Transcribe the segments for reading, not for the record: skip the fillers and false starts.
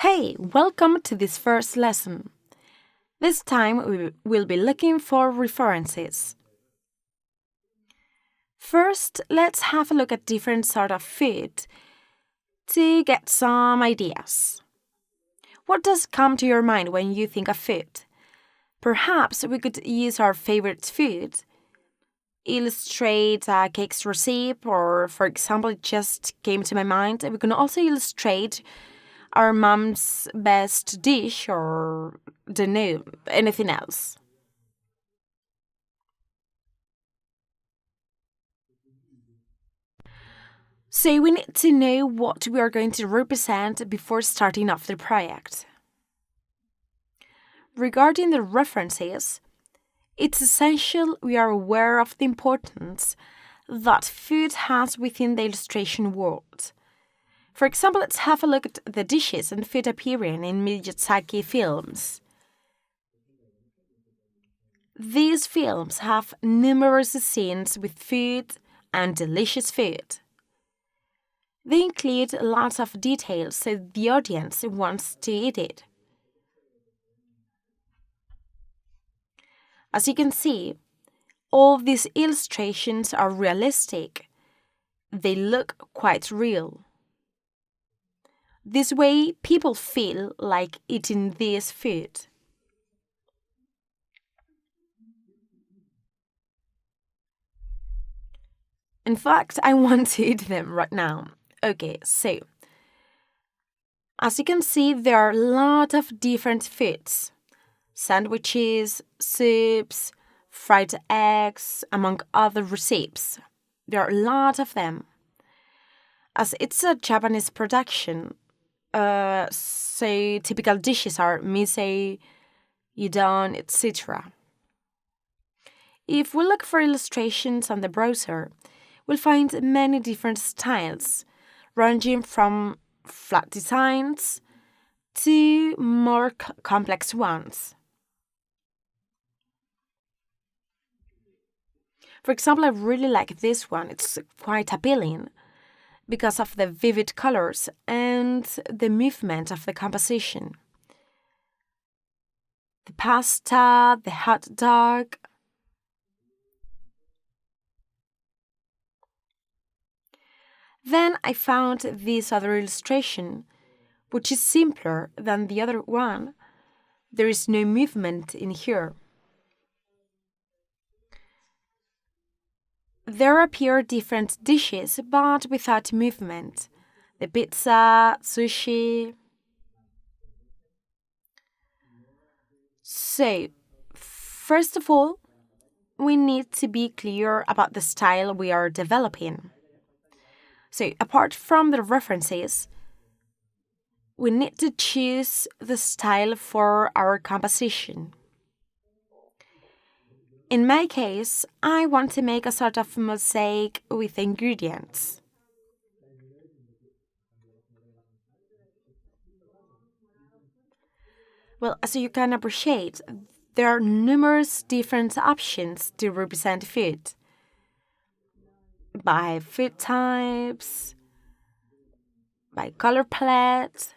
Hey, welcome to this first lesson. This time we will be looking for references. First, let's have a look at different sort of food to get some ideas. What does come to your mind when you think of food? Perhaps we could use our favorite food, illustrate a cake's recipe, or for example, it just came to my mind, we can also illustrate our mom's best dish or don't know, anything else. So we need to know what we are going to represent before starting off the project. Regarding the references, it's essential we are aware of the importance that food has within the illustration world. For example, let's have a look at the dishes and food appearing in Miyazaki films. These films have numerous scenes with food and delicious food. They include lots of details so the audience wants to eat it. As you can see, all these illustrations are realistic. They look quite real. This way, people feel like eating this food. In fact, I want to eat them right now. Okay, so as you can see, there are a lot of different foods. Sandwiches, soups, fried eggs, among other recipes. There are a lot of them. As it's a Japanese production, so typical dishes are miso, udon, etc. If we look for illustrations on the browser, we'll find many different styles, ranging from flat designs to more complex ones. For example, I really like this one. It's quite appealing because of the vivid colors and the movement of the composition. The pasta, the hot dog. Then I found this other illustration, which is simpler than the other one. There is no movement in here. There appear different dishes, but without movement. The pizza, sushi. So, first of all, we need to be clear about the style we are developing. So, apart from the references, we need to choose the style for our composition. In my case, I want to make a sort of mosaic with ingredients. Well, as you can appreciate, there are numerous different options to represent food. By food types, by color palette.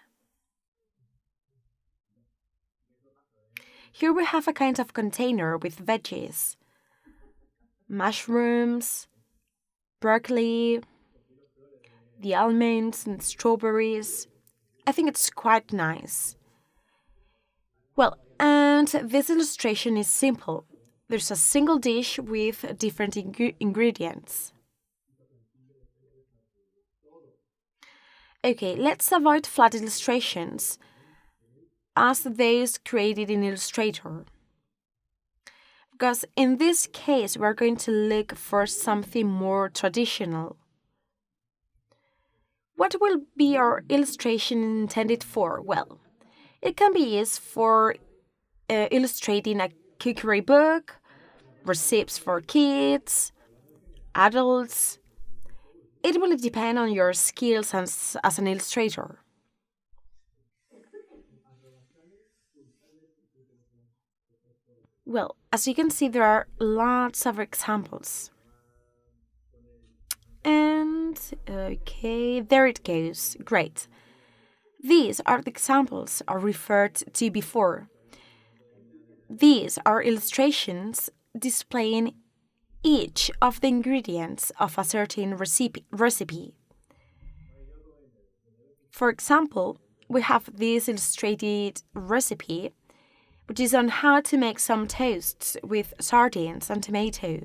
Here we have a kind of container with veggies, mushrooms, broccoli, the almonds and strawberries. I think it's quite nice. Well, and this illustration is simple. There's a single dish with different ingredients. Okay, let's avoid flat illustrations as those created in Illustrator. Because in this case, we're going to look for something more traditional. What will be our illustration intended for? Well, it can be used for illustrating a cookery book, recipes for kids, adults. It will depend on your skills as an illustrator. Well, as you can see, there are lots of examples. And okay, there it goes. Great. These are the examples I referred to before. These are illustrations displaying each of the ingredients of a certain recipe. For example, we have this illustrated recipe, which is on how to make some toasts with sardines and tomato.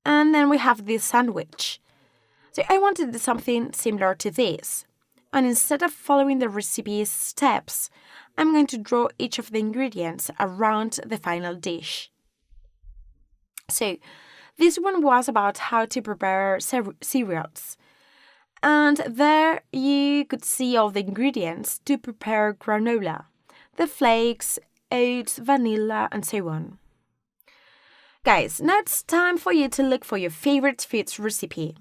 And then we have this sandwich. So I wanted something similar to this. And instead of following the recipe's steps, I'm going to draw each of the ingredients around the final dish. So this one was about how to prepare cereals. And there you could see all the ingredients to prepare granola, the flakes, oats, vanilla, and so on. Guys, now it's time for you to look for your favorite foods recipe.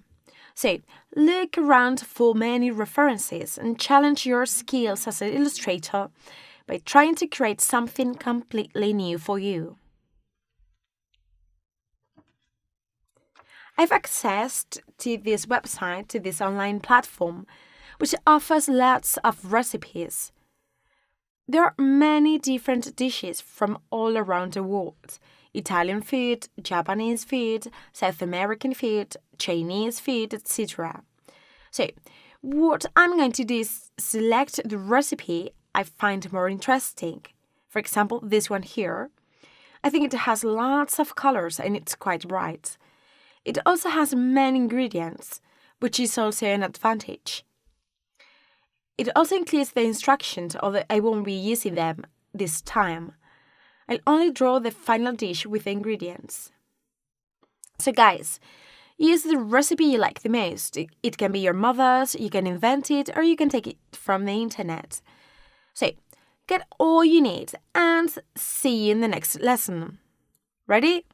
So, look around for many references and challenge your skills as an illustrator by trying to create something completely new for you. I've accessed to this website, to this online platform, which offers lots of recipes. There are many different dishes from all around the world. Italian food, Japanese food, South American food, Chinese food, etc. So, what I'm going to do is select the recipe I find more interesting. For example, this one here. I think it has lots of colors and it's quite bright. It also has many ingredients, which is also an advantage. It also includes the instructions, although I won't be using them this time. I'll only draw the final dish with the ingredients. So guys, use the recipe you like the most. It can be your mother's, you can invent it, or you can take it from the internet. So, get all you need and see you in the next lesson. Ready?